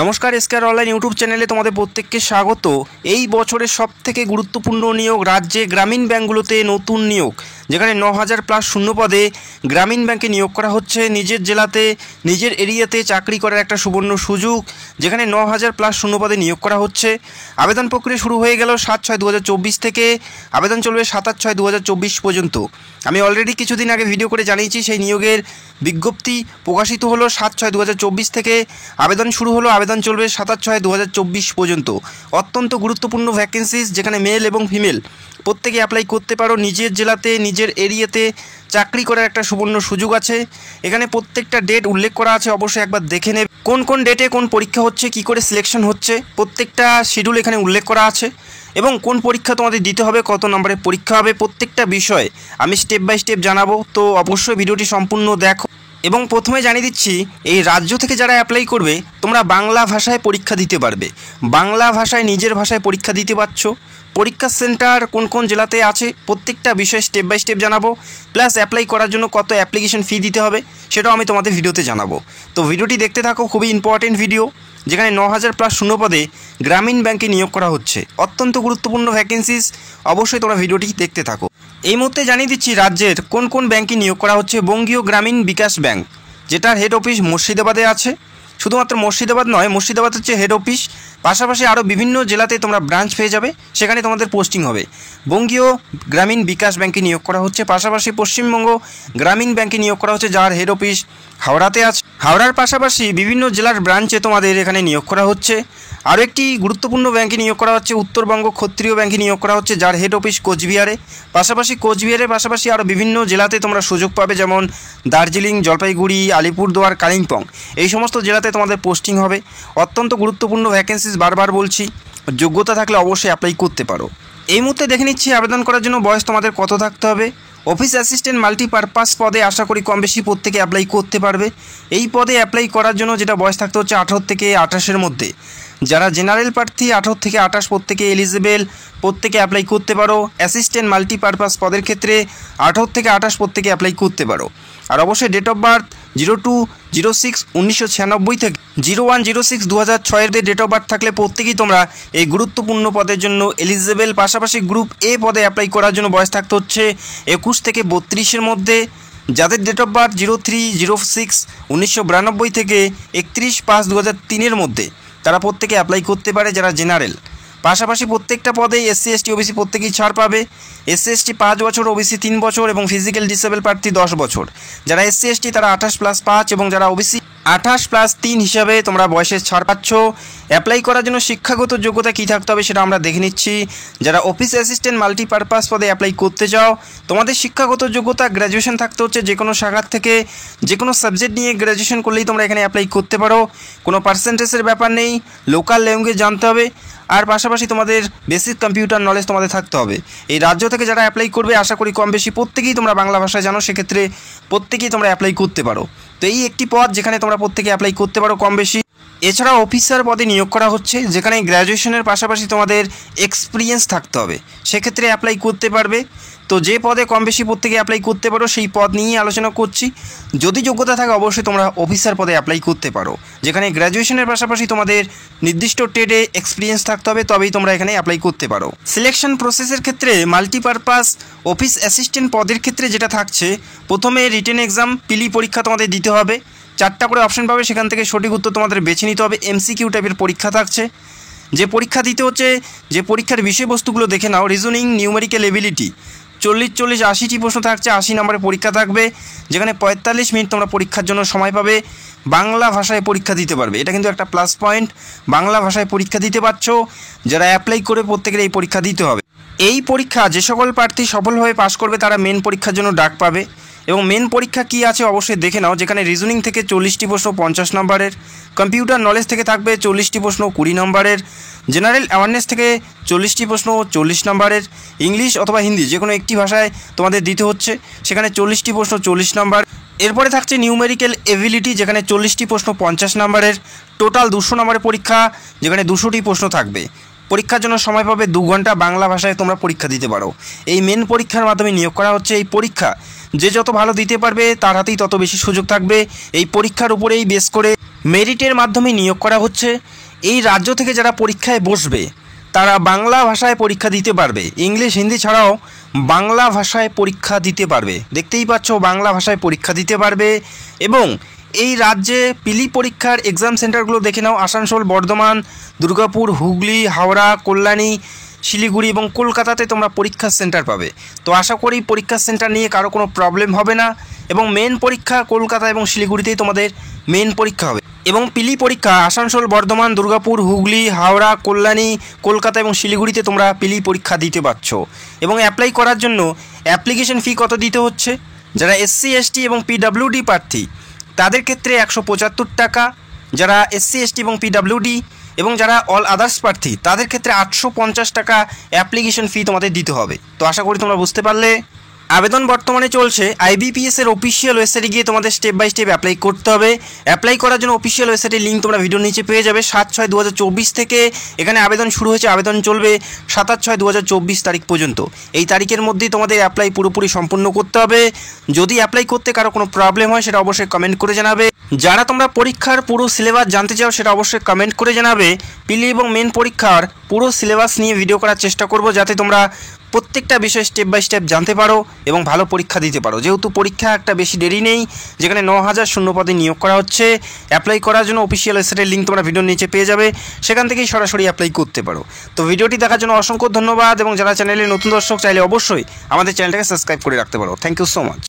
নমস্কার, এসকেআর online YouTube চ্যানেলে তোমাদের প্রত্যেককে স্বাগত। এই বছরের সবথেকে গুরুত্বপূর্ণ নিয়োগ রাজ্যে গ্রামীণ ব্যাংকগুলোতে নতুন নিয়োগ, যেখানে 9000 প্লাস শূন্য পদে গ্রামীণ ব্যাংকে নিয়োগ করা হচ্ছে। নিজের জেলাতে নিজের এরিয়াতে চাকরি করার একটা সুবর্ণ সুযোগ, যেখানে 9000 প্লাস শূন্য পদে নিয়োগ করা হচ্ছে। আবেদন প্রক্রিয়া শুরু হয়ে গেল 7/6/2024 থেকে, আবেদন চলবে 27/6/2024 পর্যন্ত। আমি অলরেডি কিছুদিন আগে ভিডিও করে জানিয়েছি সেই নিয়োগের বিজ্ঞপ্তি প্রকাশিত হলো 7/6/2024 থেকে, আবেদন শুরু হলো, আবেদন চলবে 27/6/2024 পর্যন্ত। অত্যন্ত গুরুত্বপূর্ণ ভ্যাকেন্সিস, যেখানে মেল এবং ফিমেল প্রত্যেকে অ্যাপ্লাই করতে পারো। নিজের জেলাতে নিজের এরিয়াতে চাকরি করার একটা সুবর্ণ সুযোগ আছে। এখানে প্রত্যেকটা ডেট উল্লেখ করা আছে, অবশ্যই একবার দেখে নেবে কোন কোন ডেটে কোন পরীক্ষা হচ্ছে, কি করে সিলেকশন হচ্ছে, প্রত্যেকটা শিডিউল এখানে উল্লেখ করা আছে। এবং কোন পরীক্ষা তোমাদের দিতে হবে, কত নম্বরের পরীক্ষা হবে, প্রত্যেকটা বিষয় আমি স্টেপ বাই স্টেপ জানাবো। তো অবশ্যই ভিডিওটি সম্পূর্ণ দেখো। এবং প্রথমে জানিয়ে দিচ্ছি, এই রাজ্য থেকে যারা অ্যাপ্লাই করবে তোমরা বাংলা ভাষায় পরীক্ষা দিতে পারবে। বাংলা ভাষায় নিজের ভাষায় পরীক্ষা দিতে পারছো। পরীক্ষার সেন্টার কোন কোন জেলাতে আছে প্রত্যেকটা বিষয় স্টেপ বাই স্টেপ জানাবো। প্লাস অ্যাপ্লাই করার জন্য কত অ্যাপ্লিকেশন ফি দিতে হবে সেটাও আমি তোমাদের ভিডিওতে জানাবো। তো ভিডিওটি দেখতে থাকো, খুবই ইম্পর্টেন্ট ভিডিও, যেখানে 9000 প্লাস শূন্য পদে গ্রামীণ ব্যাংকে নিয়োগ করা হচ্ছে। অত্যন্ত গুরুত্বপূর্ণ ভ্যাকেন্সিস, অবশ্যই তোমরা ভিডিওটি দেখতে থাকো। এই মুহূর্তে জানিয়ে দিচ্ছি রাজ্যের কোন কোন ব্যাংকে নিয়োগ করা হচ্ছে। বঙ্গীয় গ্রামীণ বিকাশ ব্যাংক, যেটার হেড অফিস মুর্শিদাবাদে আছে। শুধুমাত্র মুর্শিদাবাদ নয়, মুর্শিদাবাদ হচ্ছে হেড অফিস, পাশাপাশি আরও বিভিন্ন জেলাতে তোমরা ব্রাঞ্চ পেয়ে যাবে, সেখানে তোমাদের পোস্টিং হবে। বঙ্গীয় গ্রামীণ বিকাশ ব্যাংকে নিয়োগ করা হচ্ছে। পাশাপাশি পশ্চিমবঙ্গ গ্রামীণ ব্যাংকে নিয়োগ করা হচ্ছে, যার হেড অফিস হাওড়াতে আছে। হাওড়ার পাশাপাশি বিভিন্ন জেলার ব্রাঞ্চে তোমাদের এখানে নিয়োগ করা হচ্ছে। আরও একটি গুরুত্বপূর্ণ ব্যাংকে নিয়োগ করা হচ্ছে, উত্তরবঙ্গ ক্ষত্রিয় ব্যাংকে নিয়োগ করা হচ্ছে, যার হেড অফিস কোচবিহারে। পাশাপাশি কোচবিহারের পাশাপাশি আরও বিভিন্ন জেলাতে তোমরা সুযোগ পাবে, যেমন দার্জিলিং, জলপাইগুড়ি, আলিপুরদুয়ার, কালিম্পং, এই সমস্ত জেলাতে তোমাদের পোস্টিং হবে। অত্যন্ত গুরুত্বপূর্ণ ভ্যাকেন্সিস, বারবার বলছি, যোগ্যতা থাকলে অবশ্যই অ্যাপ্লাই করতে পারো। এই মুহূর্তে দেখে নিচ্ছি আবেদন করার জন্য বয়স তোমাদের কত থাকতে হবে। অফিস অ্যাসিস্ট্যান্ট মাল্টিপারপাস পদে আশা করি কম বেশি প্রত্যেকে অ্যাপ্লাই করতে পারবে। এই পদে অ্যাপ্লাই করার জন্য যেটা বয়স থাকতে হচ্ছে 18 থেকে 28-এর মধ্যে। যারা জেনারেল প্রার্থী 18 থেকে 28 প্রত্যেকে এলিজিবেল, প্রত্যেকে অ্যাপ্লাই করতে পারো। অ্যাসিস্ট্যান্ট মাল্টিপারপাস পদের ক্ষেত্রে 18 থেকে 28 প্রত্যেকে অ্যাপ্লাই করতে পারো। আর অবশ্যই ডেট অফ বার্থ 02/06/1996 থেকে 01/06/2006 ডেট অফ বার্থ থাকলে প্রত্যেকেই তোমরা এই গুরুত্বপূর্ণ পদের জন্য এলিজিবেল। পাশাপাশি গ্রুপ এ পদে অ্যাপ্লাই করার জন্য বয়স থাকতে হচ্ছে 21 থেকে 32-এর মধ্যে। যাদের ডেট অফ বার্থ 03/06/1992 থেকে 31/5/2003-এর মধ্যে, তারা প্রত্যেকে অ্যাপ্লাই করতে পারে, যারা জেনারেল। পাশাপাশি প্রত্যেকটা পদেই SC ST OBC প্রত্যেকেই ছাড় পাবে। SC ST 5 বছর, OBC 3 বছর এবং ফিজিক্যাল ডিসেবল প্রার্থী 10 বছর। যারা SC ST তারা 28+5 এবং যারা OBC 28+3 হিসাবে তোমরা বয়সের ছাড় পাচ্ছ। অ্যাপ্লাই করার জন্য শিক্ষাগত যোগ্যতা কী থাকতে হবে সেটা আমরা দেখে নিচ্ছি। যারা অফিস অ্যাসিস্ট্যান্ট মাল্টিপারপাস পদে অ্যাপ্লাই করতে চাও, তোমাদের শিক্ষাগত যোগ্যতা গ্র্যাজুয়েশন থাকতে হচ্ছে। যে কোনো শাখার থেকে যে কোনো সাবজেক্ট নিয়ে গ্র্যাজুয়েশন করলেই তোমরা এখানে অ্যাপ্লাই করতে পারো। কোনো পার্সেন্টেজের ব্যাপার নেই, লোকাল ল্যাঙ্গুয়েজ জানতে হবে, আর পাশাপাশি তোমাদের বেসিক কম্পিউটার নলেজ তোমাদের থাকতে হবে। এই রাজ্য থেকে যারা অ্যাপ্লাই করবে আশা করি কম বেশি প্রত্যেকেই তোমরা বাংলা ভাষায় জানো, সেক্ষেত্রে প্রত্যেকেই তোমরা অ্যাপ্লাই করতে পারো। তো এই একটি পদ যেখানে তোমরা প্রত্যেকে অ্যাপ্লাই করতে পারো কম বেশি। এছাড়াও অফিসার পদে নিয়োগ করা হচ্ছে, যেখানে গ্র্যাজুয়েশনের পাশাপাশি তোমাদের এক্সপিরিয়েন্স থাকতে হবে, সেক্ষেত্রে অ্যাপ্লাই করতে পারবে। তো যে পদে কম বেশি প্রত্যেকে অ্যাপ্লাই করতে পারো সেই পদ নিয়েই আলোচনা করছি। যদি যোগ্যতা থাকে অবশ্যই তোমরা অফিসার পদে অ্যাপ্লাই করতে পারো, যেখানে গ্র্যাজুয়েশনের পাশাপাশি তোমাদের নির্দিষ্ট ট্রেডে এক্সপিরিয়েন্স থাকতে হবে, তবেই তোমরা এখানে অ্যাপ্লাই করতে পারো। সিলেকশন প্রসেসের ক্ষেত্রে মাল্টিপারপাস অফিস অ্যাসিস্ট্যান্ট পদের ক্ষেত্রে যেটা থাকছে, প্রথমে রিটেন এক্সাম পিলি পরীক্ষা তোমাদের দিতে হবে। 4টা করে অপশন পাবে, সেখান থেকে সঠিক উত্তর তোমাদের বেছে নিতে হবে। MCQ টাইপের পরীক্ষা থাকছে। যে পরীক্ষা দিতে হচ্ছে, যে পরীক্ষার বিষয়বস্তুগুলো দেখে নাও। রিজনিং, নিউমেরিক্যাল এবিলিটি 40-80টি প্রশ্ন থাকছে, 80 নম্বরের পরীক্ষা থাকবে, যেখানে 45 মিনিট তোমরা পরীক্ষার জন্য সময় পাবে। বাংলা ভাষায় পরীক্ষা দিতে পারবে, এটা কিন্তু একটা প্লাস পয়েন্ট। বাংলা ভাষায় পরীক্ষা দিতে পারছো, যারা অ্যাপ্লাই করে প্রত্যেকের এই পরীক্ষা দিতে হবে। এই পরীক্ষা যে সকল প্রার্থী সফলভাবে পাশ করবে তারা মেন পরীক্ষার জন্য ডাক পাবে। এবং মেন পরীক্ষা কী আছে অবশ্যই দেখে নাও, যেখানে রিজনিং থেকে 40টি প্রশ্ন 50 নম্বরের, কম্পিউটার নলেজ থেকে থাকবে 40টি প্রশ্ন 20 নম্বরের, জেনারেল অ্যাওয়ারনেস থেকে 40টি প্রশ্ন 40 নম্বরের, ইংলিশ অথবা হিন্দি যে কোনো একটি ভাষায় তোমাদের দিতে হচ্ছে, সেখানে 40টি প্রশ্ন 40 নম্বর। এরপরে থাকছে নিউমেরিক্যাল এবিলিটি, যেখানে 40টি প্রশ্ন 50 নম্বরের, টোটাল 200 নম্বরের পরীক্ষা, যেখানে 200টি প্রশ্ন থাকবে। পরীক্ষার জন্য সময় পাবে 2 ঘন্টা। বাংলা ভাষায় তোমরা পরীক্ষা দিতে পারো। এই মেন পরীক্ষার মাধ্যমে নিয়োগ করা হচ্ছে। এই পরীক্ষা যে যত ভালো দিতে পারবে তার হাতেই তত বেশি সুযোগ থাকবে। এই পরীক্ষার উপরেই বেস করে মেরিটের মাধ্যমে নিয়োগ করা হচ্ছে। এই রাজ্য থেকে যারা পরীক্ষায় বসবে তারা বাংলা ভাষায় পরীক্ষা দিতে পারবে, ইংলিশ হিন্দি ছাড়াও বাংলা ভাষায় পরীক্ষা দিতে পারবে। দেখতেই পাচ্ছ বাংলা ভাষায় পরীক্ষা দিতে পারবে। এবং এই রাজ্যে পিলি পরীক্ষার এক্সাম সেন্টারগুলো দেখে নাও, আসানসোল, বর্ধমান, দুর্গাপুর, হুগলি, হাওড়া, কল্যাণী, শিলিগুড়ি এবং কলকাতাতে তোমরা পরীক্ষার সেন্টার পাবে। তো আশা করি পরীক্ষার সেন্টার নিয়ে কারো কোনো প্রবলেম হবে না। এবং মেন পরীক্ষা কলকাতা এবং শিলিগুড়িতেই তোমাদের মেন পরীক্ষা হবে। এবং পিলি পরীক্ষা আসানসোল, বর্ধমান, দুর্গাপুর, হুগলি, হাওড়া, কল্যাণী, কলকাতা এবং শিলিগুড়িতে তোমরা পিলি পরীক্ষা দিতে পারছো। এবং অ্যাপ্লাই করার জন্য অ্যাপ্লিকেশন ফি কত দিতে হচ্ছে, যারা SC ST এবং PWD প্রার্থী তাদের ক্ষেত্রে 175 টাকা, যারা SC ST এবং PWD এবং যারা অল আদার্স প্রার্থী তাদের ক্ষেত্রে 850 টাকা অ্যাপ্লিকেশন ফি তোমাদের দিতে হবে। তো আশা করি তোমরা বুঝতে পারলে। আবেদন বর্তমানে চলছে। IBPS এর অফিসিয়াল ওয়েবসাইটে গিয়ে তোমাদের স্টেপ বাই স্টেপ অ্যাপ্লাই করতে হবে। অ্যাপ্লাই করার জন্য অফিসিয়াল ওয়েবসাইটের লিঙ্ক তোমরা ভিডিওর নিচে পেয়ে যাবে। 7/6/2024 থেকে এখানে আবেদন শুরু হয়েছে, আবেদন চলবে 27/6/2024 তারিখ পর্যন্ত। এই তারিখের মধ্যেই তোমাদের অ্যাপ্লাই পুরোপুরি সম্পূর্ণ করতে হবে। যদি অ্যাপ্লাই করতে কারো কোনো প্রবলেম হয় সেটা অবশ্যই কমেন্ট করে জানাবে। যারা তোমরা পরীক্ষার পুরো সিলেবাস জানতে চাও সেটা অবশ্যই কমেন্ট করে জানাবে। পিলি এবং মেন পরীক্ষার পুরো সিলেবাস নিয়ে ভিডিও করার চেষ্টা করব, যাতে তোমরা প্রত্যেকটা বিষয় স্টেপ বাই স্টেপ জানতে পারো এবং ভালো পরীক্ষা দিতে পারো। যেহেতু পরীক্ষা একটা বেশি দেরি নেই, যেখানে 9000 শূন্য পদে নিয়োগ করা হচ্ছে। অ্যাপ্লাই করার জন্য অফিসিয়াল ওয়েবসাইটের লিঙ্ক তোমরা ভিডিওর নিচে পেয়ে যাবে, সেখান থেকেই সরাসরি অ্যাপ্লাই করতে পারো। তো ভিডিওটি দেখার জন্য অসংখ্য ধন্যবাদ। এবং যারা চ্যানেলে নতুন দর্শক চাইলে অবশ্যই আমাদের চ্যানেলটাকে সাবস্ক্রাইব করে রাখতে পারো। Thank you so much.